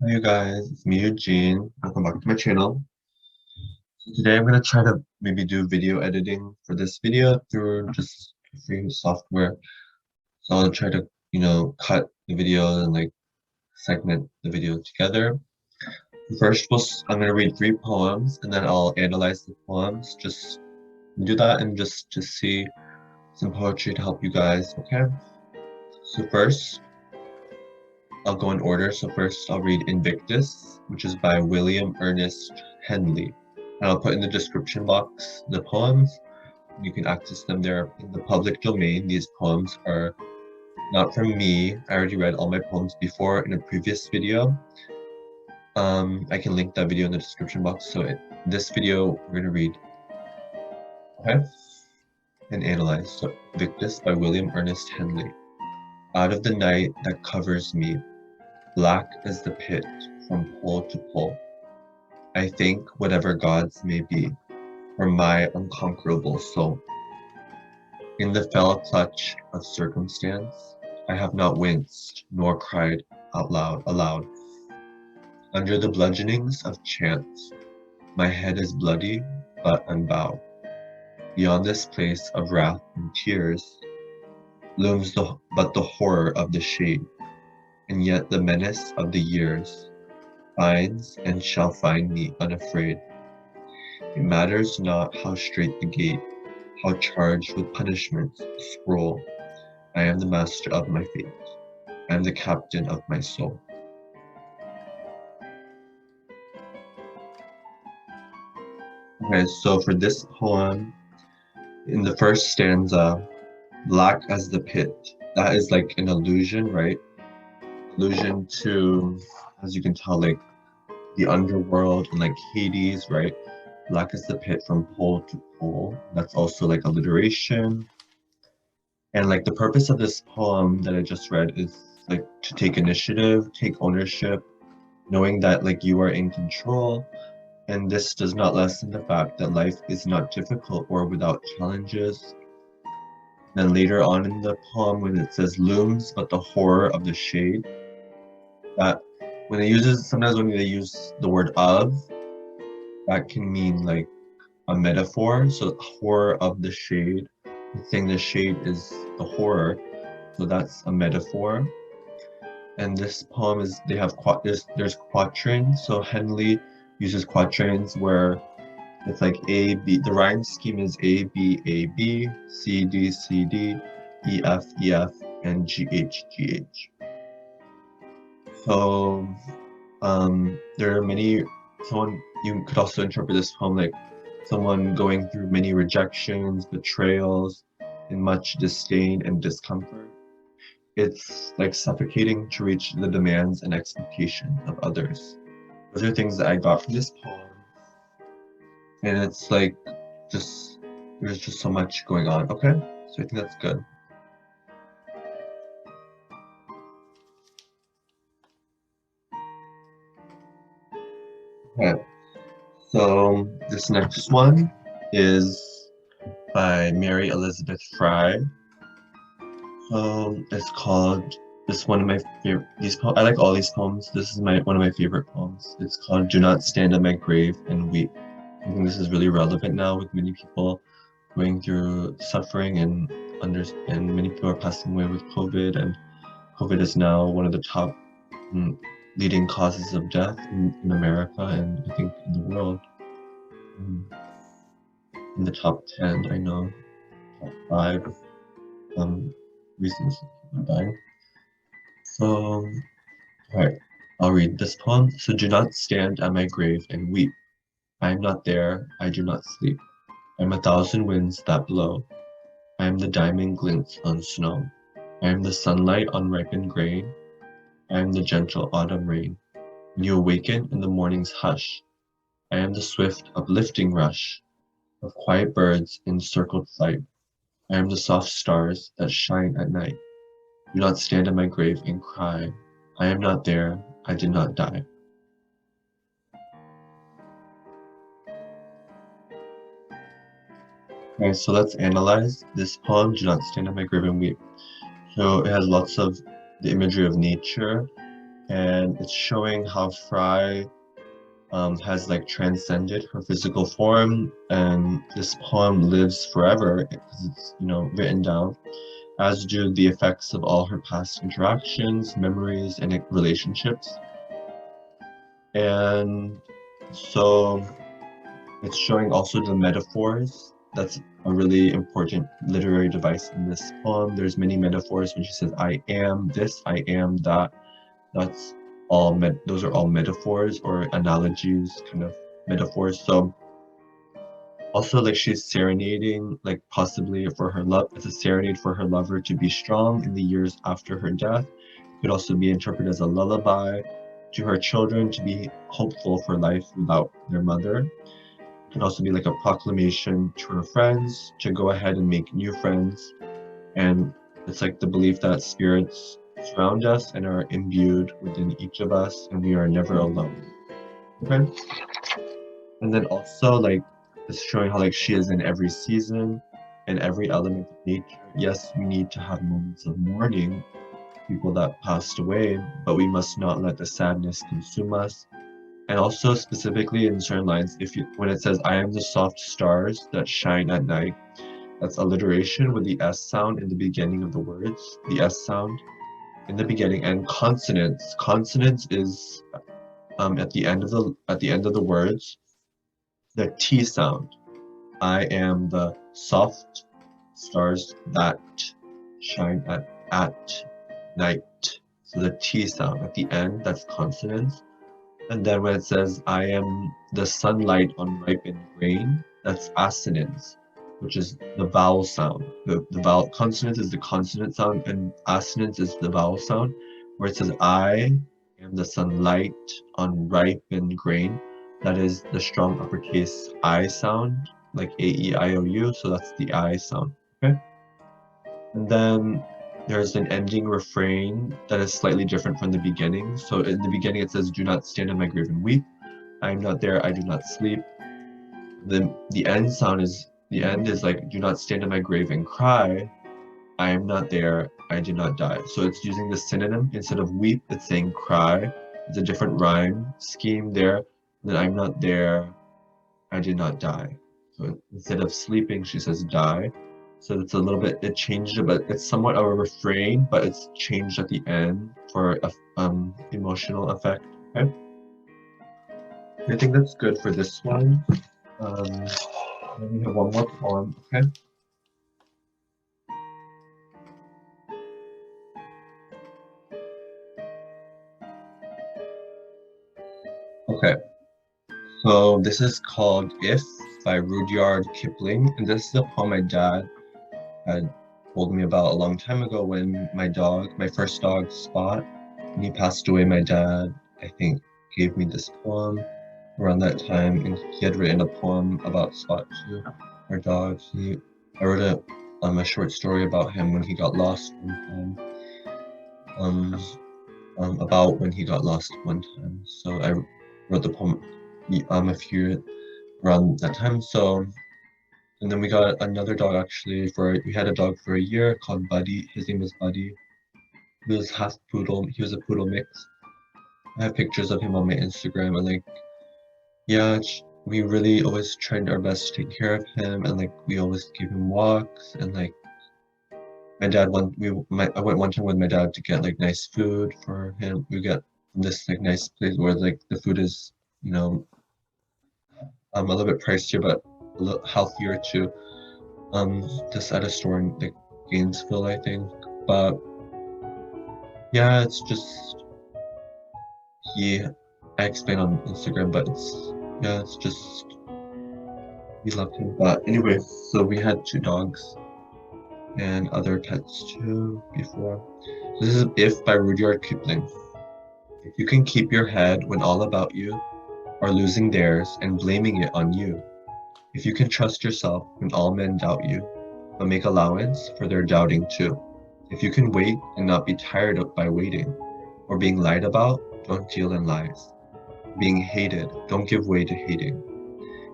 Hi you guys, it's me Eugene. Welcome back to my channel. So today I'm gonna try to maybe do video editing for this video through just free software. So I'll try to, cut the video and like segment the video together. First, I'm gonna read 3 poems and then I'll analyze the poems. Just do that and just see some poetry to help you guys, okay? So first, I'll go in order. So first I'll read Invictus, which is by Ernest Henley. And I'll put in the description box the poems. You can access them there in the public domain. These poems are not from me. I already read all my poems before in a previous video. I can link that video in the description box. So this video, we're going to read, okay, and analyze. So Invictus by Ernest Henley. Out of the night that covers me, black as the pit from pole to pole, I thank whatever gods may be for my unconquerable soul. In the fell clutch of circumstance, I have not winced nor cried out aloud. Under the bludgeonings of chance, my head is bloody but unbowed. Beyond this place of wrath and tears looms but the horror of the shade, and yet the menace of the years finds and shall find me unafraid. It matters not how strait the gate, how charged with punishments the scroll. I am the master of my fate. I am the captain of my soul. Okay, so for this poem, in the first stanza, black as the pit, that is like an allusion, right? Allusion to, as you can tell, like the underworld and like Hades, right? Black as the pit from pole to pole. That's also like alliteration. And like the purpose of this poem that I just read is like to take initiative, take ownership, knowing that like you are in control. And this does not lessen the fact that life is not difficult or without challenges. Then later on in the poem, when it says looms, but the horror of the shade, that sometimes when they use the word of, that can mean like a metaphor. So horror of the shade, saying the shade is the horror, so that's a metaphor. And this poem is, there's quatrains. So Henley uses quatrains where it's like A, B, the rhyme scheme is A, B, A, B, C, D, C, D, E, F, E, F, and G, H, G, H. So there are many, you could also interpret this poem like someone going through many rejections, betrayals, and much disdain and discomfort. It's like suffocating to reach the demands and expectations of others. Those are things that I got from this poem. And it's like, there's just so much going on. Okay, so I think that's good. Okay, so this next one is by Mary Elizabeth Frye. It's called, one of my favorite, I like all these poems. This is one of my favorite poems. It's called Do Not Stand at My Grave and Weep. I think this is really relevant now with many people going through suffering and many people are passing away with COVID, and COVID is now one of the top leading causes of death in America and I think in the world. In the top 10, I know, top 5 reasons people are dying. So, alright, I'll read this poem. So do not stand at my grave and weep. I am not there, I do not sleep. I am 1,000 winds that blow. I am the diamond glints on snow. I am the sunlight on ripened grain. I am the gentle autumn rain. When you awaken in the morning's hush, I am the swift uplifting rush of quiet birds in circled flight. I am the soft stars that shine at night. Do not stand at my grave and cry. I am not there, I did not die. Okay, so let's analyze this poem, Do Not Stand at My Grave and Weep. So it has lots of the imagery of nature. and it's showing how Frye has like transcended her physical form, and this poem lives forever because it's, you know, written down, as do the effects of all her past interactions, memories, and relationships. And so it's showing also the metaphors. That's a really important literary device in this poem. There's many metaphors when she says, I am this, I am that. That's all, those are all metaphors or analogies, kind of metaphors. So also like she's serenading, like possibly for her love, it's a serenade for her lover to be strong in the years after her death. It could also be interpreted as a lullaby to her children to be hopeful for life without their mother. It can also be like a proclamation to her friends to go ahead and make new friends. And it's like the belief that spirits surround us and are imbued within each of us, and we are never alone. Okay? And then also like it's showing how like she is in every season and every element of nature. Yes, we need to have moments of mourning, people that passed away, but we must not let the sadness consume us. And also specifically in certain lines, when it says, I am the soft stars that shine at night, that's alliteration with the S sound in the beginning of the words, the S sound in the beginning, and consonants. Consonants is at the end of the words, the T sound. I am the soft stars that shine at night. So the T sound at the end, that's consonants. And then when it says, I am the sunlight on ripened grain, that's assonance, which is the vowel sound. The vowel consonant is the consonant sound, and assonance is the vowel sound. Where it says, I am the sunlight on ripened grain, that is the strong uppercase I sound, like A-E-I-O-U, so that's the I sound, okay? And then there's an ending refrain that is slightly different from the beginning. So in the beginning it says, do not stand in my grave and weep. I am not there, I do not sleep. Then the end sound is, the end is like, do not stand in my grave and cry. I am not there, I did not die. So it's using the synonym. Instead of weep, it's saying cry. It's a different rhyme scheme there. Then I'm not there, I did not die. So instead of sleeping, she says die. So it's a little bit, it changed it, but it's somewhat of a refrain, but it's changed at the end for emotional effect. Okay, I think that's good for this one. Then we have one more poem. Okay. Okay. So this is called If by Rudyard Kipling, and this is a poem my dad had told me about a long time ago when my first dog, Spot, when he passed away. My dad, I think, gave me this poem around that time, and he had written a poem about Spot too, our dog. I wrote a short story about him when he got lost one time, about when he got lost one time. So I wrote the poem a few around that time. So, and then we got another dog actually. We had a dog for a year called Buddy. His name was Buddy. He was half poodle. He was a poodle mix. I have pictures of him on my Instagram, and like, yeah, we really always tried our best to take care of him, and like we always gave him walks, and like my dad I went one time with my dad to get like nice food for him. We got from this like nice place where like the food is, you know, a little bit pricier but a little healthier too. Just at a store in like Gainesville, I think. But yeah, it's just I explained on Instagram, but it's just we loved him. But anyway, so we had 2 dogs and other pets too before. This is If by Rudyard Kipling. If you can keep your head when all about you are losing theirs and blaming it on you. If you can trust yourself when all men doubt you, but make allowance for their doubting too. If you can wait and not be tired of by waiting, or being lied about, don't deal in lies. Being hated, don't give way to hating.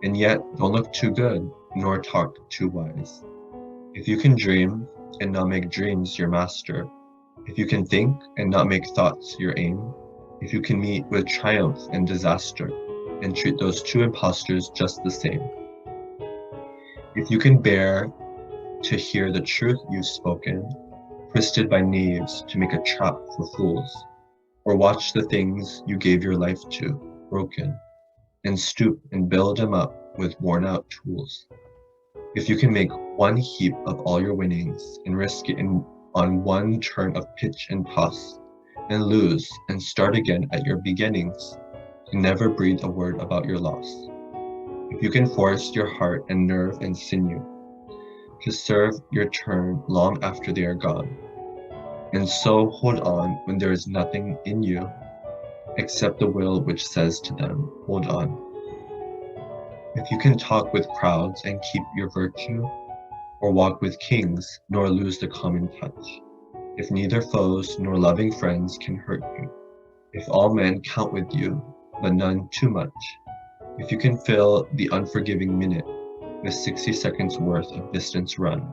And yet, don't look too good, nor talk too wise. If you can dream and not make dreams your master, if you can think and not make thoughts your aim, if you can meet with triumph and disaster and treat those two impostors just the same, if you can bear to hear the truth you've spoken, twisted by knaves to make a trap for fools, or watch the things you gave your life to broken, and stoop and build them up with worn-out tools. If you can make one heap of all your winnings and risk it on one turn of pitch and toss, and lose and start again at your beginnings, and never breathe a word about your loss. If you can force your heart and nerve and sinew to serve your turn long after they are gone, and so hold on when there is nothing in you except the will which says to them, hold on. If you can talk with crowds and keep your virtue, or walk with kings nor lose the common touch, if neither foes nor loving friends can hurt you, if all men count with you, but none too much, if you can fill the unforgiving minute with 60 seconds worth of distance run,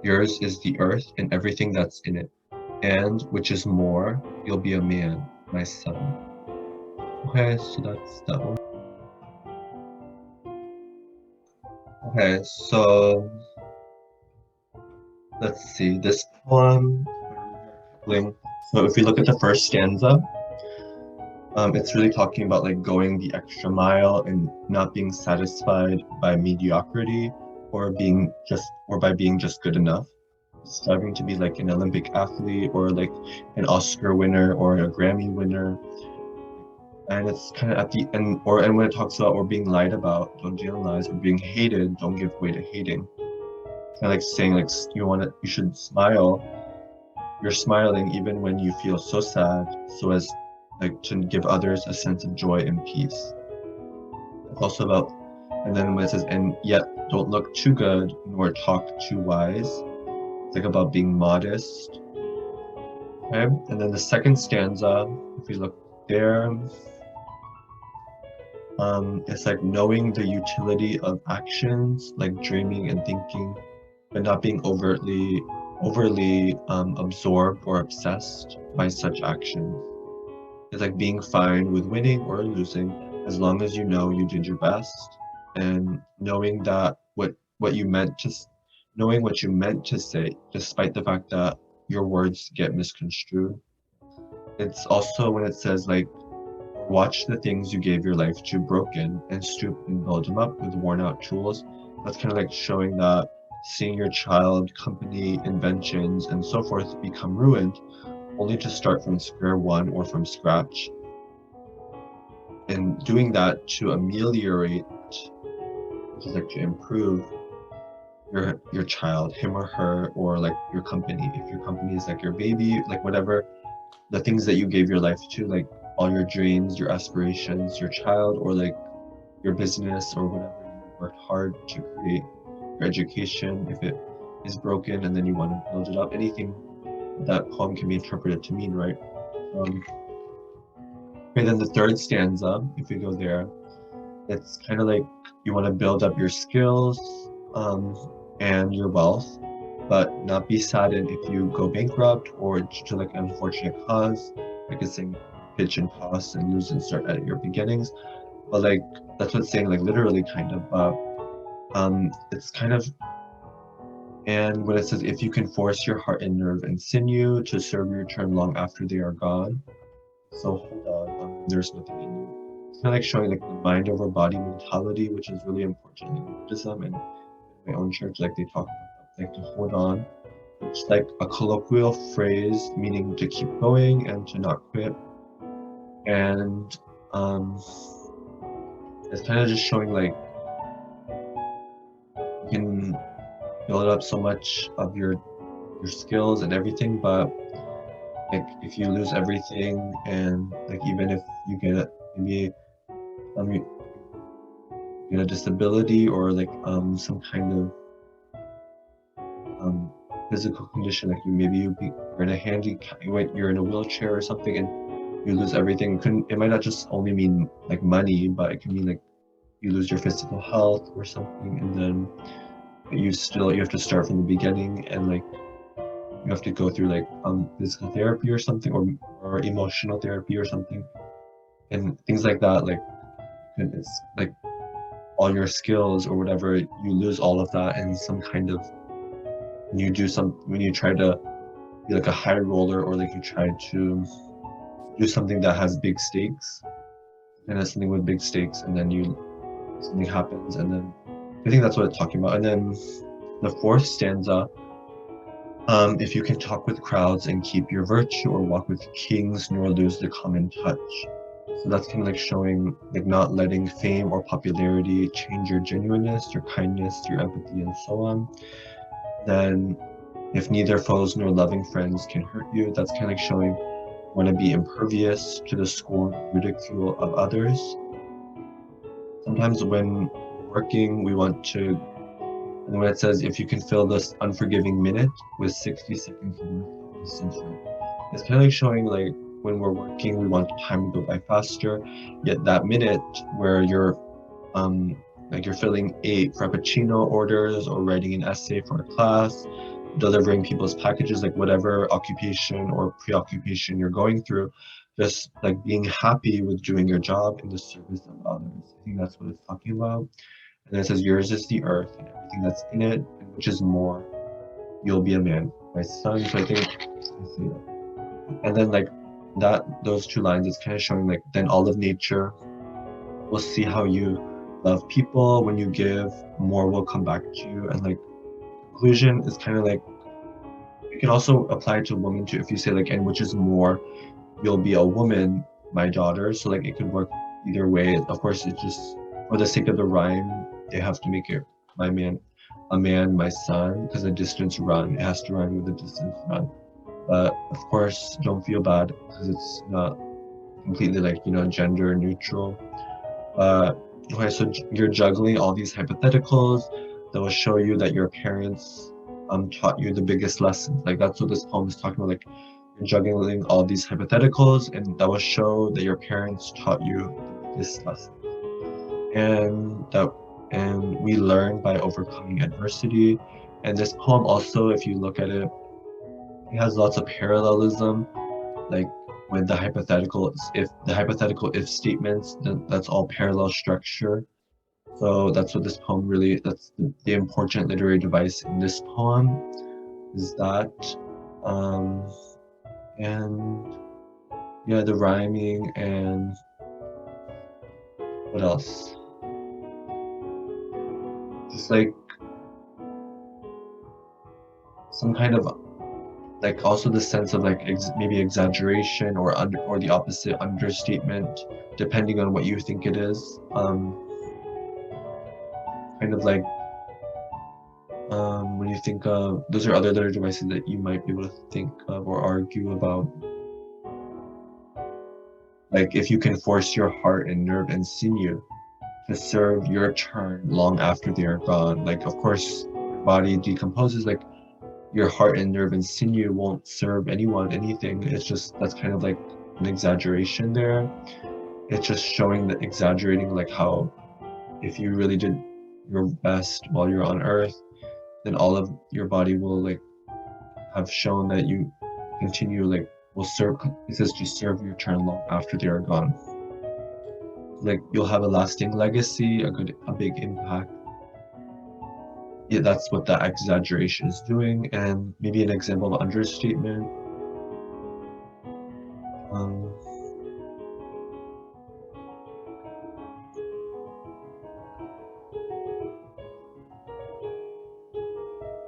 yours is the earth and everything that's in it, and, which is more, you'll be a man, my son. Okay, so that's that one. Okay, so let's see, this poem, so if we look at the first stanza, it's really talking about like going the extra mile and not being satisfied by mediocrity or by being just good enough. Striving to be like an Olympic athlete or like an Oscar winner or a Grammy winner. And it's kind of at the end, and when it talks about or being lied about, don't generalize, or being hated, don't give way to hating. Kind of like saying like you should smile. You're smiling even when you feel so sad, so as like to give others a sense of joy and peace. It's also about, and then when it says, and yet don't look too good nor talk too wise. It's like about being modest. Okay, and then the second stanza, if we look there, it's like knowing the utility of actions, like dreaming and thinking, but not being overly absorbed or obsessed by such actions. It's like being fine with winning or losing as long as you know you did your best, and knowing that what you meant to say, despite the fact that your words get misconstrued. It's also when it says like, watch the things you gave your life to broken and stoop and build them up with worn out tools. That's kind of like showing that seeing your child, company, inventions, and so forth become ruined, only to start from square one or from scratch. And doing that to ameliorate, which is like to improve your child, him or her, or like your company. If your company is like your baby, like whatever, the things that you gave your life to, like all your dreams, your aspirations, your child, or like your business or whatever you worked hard to create, your education, if it is broken and then you want to build it up, anything that poem can be interpreted to mean, right? Okay, then the third stanza, if we go there, it's kind of like you want to build up your skills and your wealth, but not be saddened if you go bankrupt or due to like an unfortunate cause, like it's saying pitch and toss and lose and start at your beginnings. But like that's what it's saying, like literally kind of, but it's kind of, and when it says if you can force your heart and nerve and sinew to serve your turn long after they are gone, so hold on, there's nothing in you. It's kind of like showing like the mind over body mentality, which is really important in Buddhism and in my own church, like they talk about like to hold on. It's like a colloquial phrase meaning to keep going and to not quit. And it's kind of just showing like you can build up so much of your skills and everything, but like if you lose everything, and like even if you get maybe a disability or like some kind of physical condition, like you're in a you're in a wheelchair or something, and you lose everything. It might not just only mean like money, but it can mean like you lose your physical health or something, and then you have to start from the beginning, and like you have to go through like physical therapy or something, or emotional therapy or something, and things like that. Like it's like all your skills or whatever, you lose all of that in some kind of, when you try to be like a high roller, or like you try to do something that has big stakes, and that's something with big stakes, and then something happens, and then I think that's what it's talking about. And then the fourth stanza, if you can talk with crowds and keep your virtue, or walk with kings nor lose the common touch. So that's kind of like showing, like not letting fame or popularity change your genuineness, your kindness, your empathy, and so on. Then if neither foes nor loving friends can hurt you, that's kind of like showing you want to be impervious to the scorn or ridicule of others. Sometimes when working, we want to, and when it says, if you can fill this unforgiving minute with 60 seconds worth of censure, it's kind of like showing like when we're working, we want time to go by faster, yet that minute where you're like you're filling 8 frappuccino orders, or writing an essay for a class, delivering people's packages, like whatever occupation or preoccupation you're going through, just like being happy with doing your job in the service of others. I think that's what it's talking about. And then it says, yours is the earth and everything that's in it, and which is more, you'll be a man, my son. So I think I see that. And then like that, those 2 lines, it's kind of showing like, then all of nature will see how you love people. When you give, more will come back to you. And like conclusion is kind of like, you can also apply to women too, if you say like, and which is more, you'll be a woman, my daughter. So like it could work either way. Of course, it's just for the sake of the rhyme, they have to make it my man, a man, my son, because the distance run, it has to rhyme with the distance run. But of course, don't feel bad, because it's not completely like, gender neutral. Okay, so you're juggling all these hypotheticals that will show you that your parents taught you the biggest lessons. Like that's what this poem is talking about. Like you're juggling all these hypotheticals, and that will show that your parents taught you the biggest lessons. And we learn by overcoming adversity. And this poem also, if you look at it, it has lots of parallelism, like with the hypothetical if statements, then that's all parallel structure. So that's what this poem really, that's the important literary device in this poem, is that. And yeah, the rhyming, and what else? Just like some kind of like also the sense of like maybe exaggeration, or the opposite, understatement, depending on what you think it is. Kind of like when you think of, those are other literary devices that you might be able to think of or argue about. Like if you can force your heart and nerve and sinew to serve your turn long after they are gone. Like of course your body decomposes, like your heart and nerve and sinew won't serve anyone anything. It's just, that's kind of like an exaggeration there. It's just showing that, exaggerating like how if you really did your best while you're on earth, then all of your body will like have shown that you continue, like will serve, it says to serve your turn long after they are gone. Like you'll have a lasting legacy, a big impact. Yeah, that's what that exaggeration is doing. And maybe an example of understatement.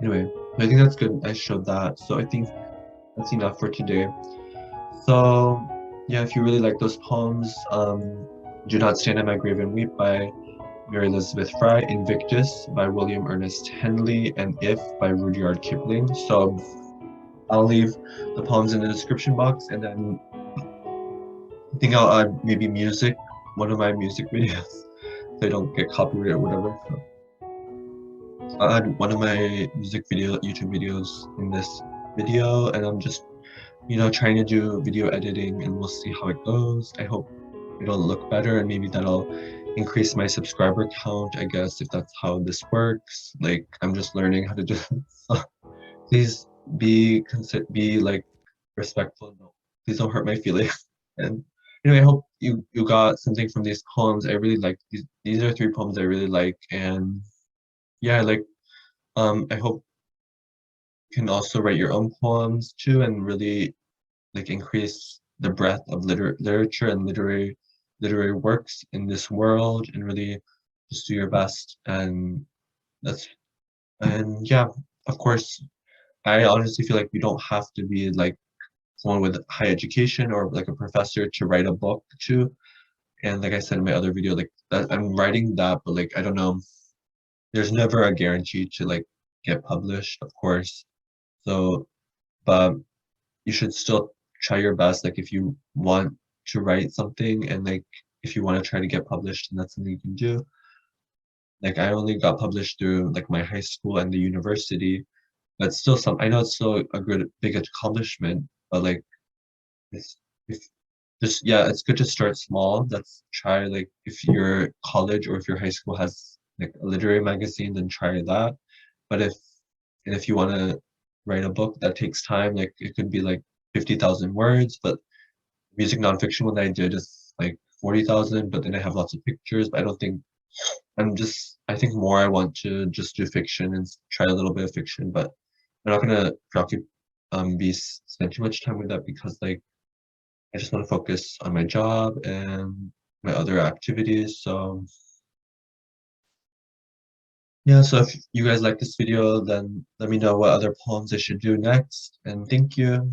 Anyway, I think that's good. I showed that. So I think that's enough for today. So yeah, if you really like those poems, Do Not Stand at My Grave and Weep by Mary Elizabeth Frye, Invictus by William Ernest Henley, and If by Rudyard Kipling. So I'll leave the poems in the description box, and then I think I'll add maybe music, one of my music videos, so I don't get copyrighted or whatever. So I'll add one of my YouTube videos in this video, and I'm just, trying to do video editing, and we'll see how it goes. I hope it'll look better, and maybe that'll increase my subscriber count, I guess, if that's how this works. Like I'm just learning how to do it. So please be like respectful. No, please don't hurt my feelings. And anyway, I hope you got something from these poems. I really like these are 3 poems I really like, and yeah, I hope you can also write your own poems too, and really like increase the breadth of literature and literary works in this world, and really just do your best. And that's and yeah, of course, I honestly feel like you don't have to be like someone with high education or like a professor to write a book too. And like I said in my other video, like that I'm writing that, but like I don't know, there's never a guarantee to like get published, of course. So, but you should still try your best. Like if you want to write something and like if you want to try to get published, and that's something you can do. Like I only got published through like my high school and the university, but still I know it's still a good big accomplishment, but like it's if just yeah, it's good to start small. Let's try like if your college or if your high school has like a literary magazine, then try that. But if you want to write a book that takes time, like it could be like 50,000 words, but music nonfiction one that I did is like 40,000, but then I have lots of pictures, but I don't think I think more I want to just do fiction and try a little bit of fiction, but I'm not gonna spend too much time with that because like I just want to focus on my job and my other activities. So yeah, so if you guys like this video, then let me know what other poems I should do next, and thank you.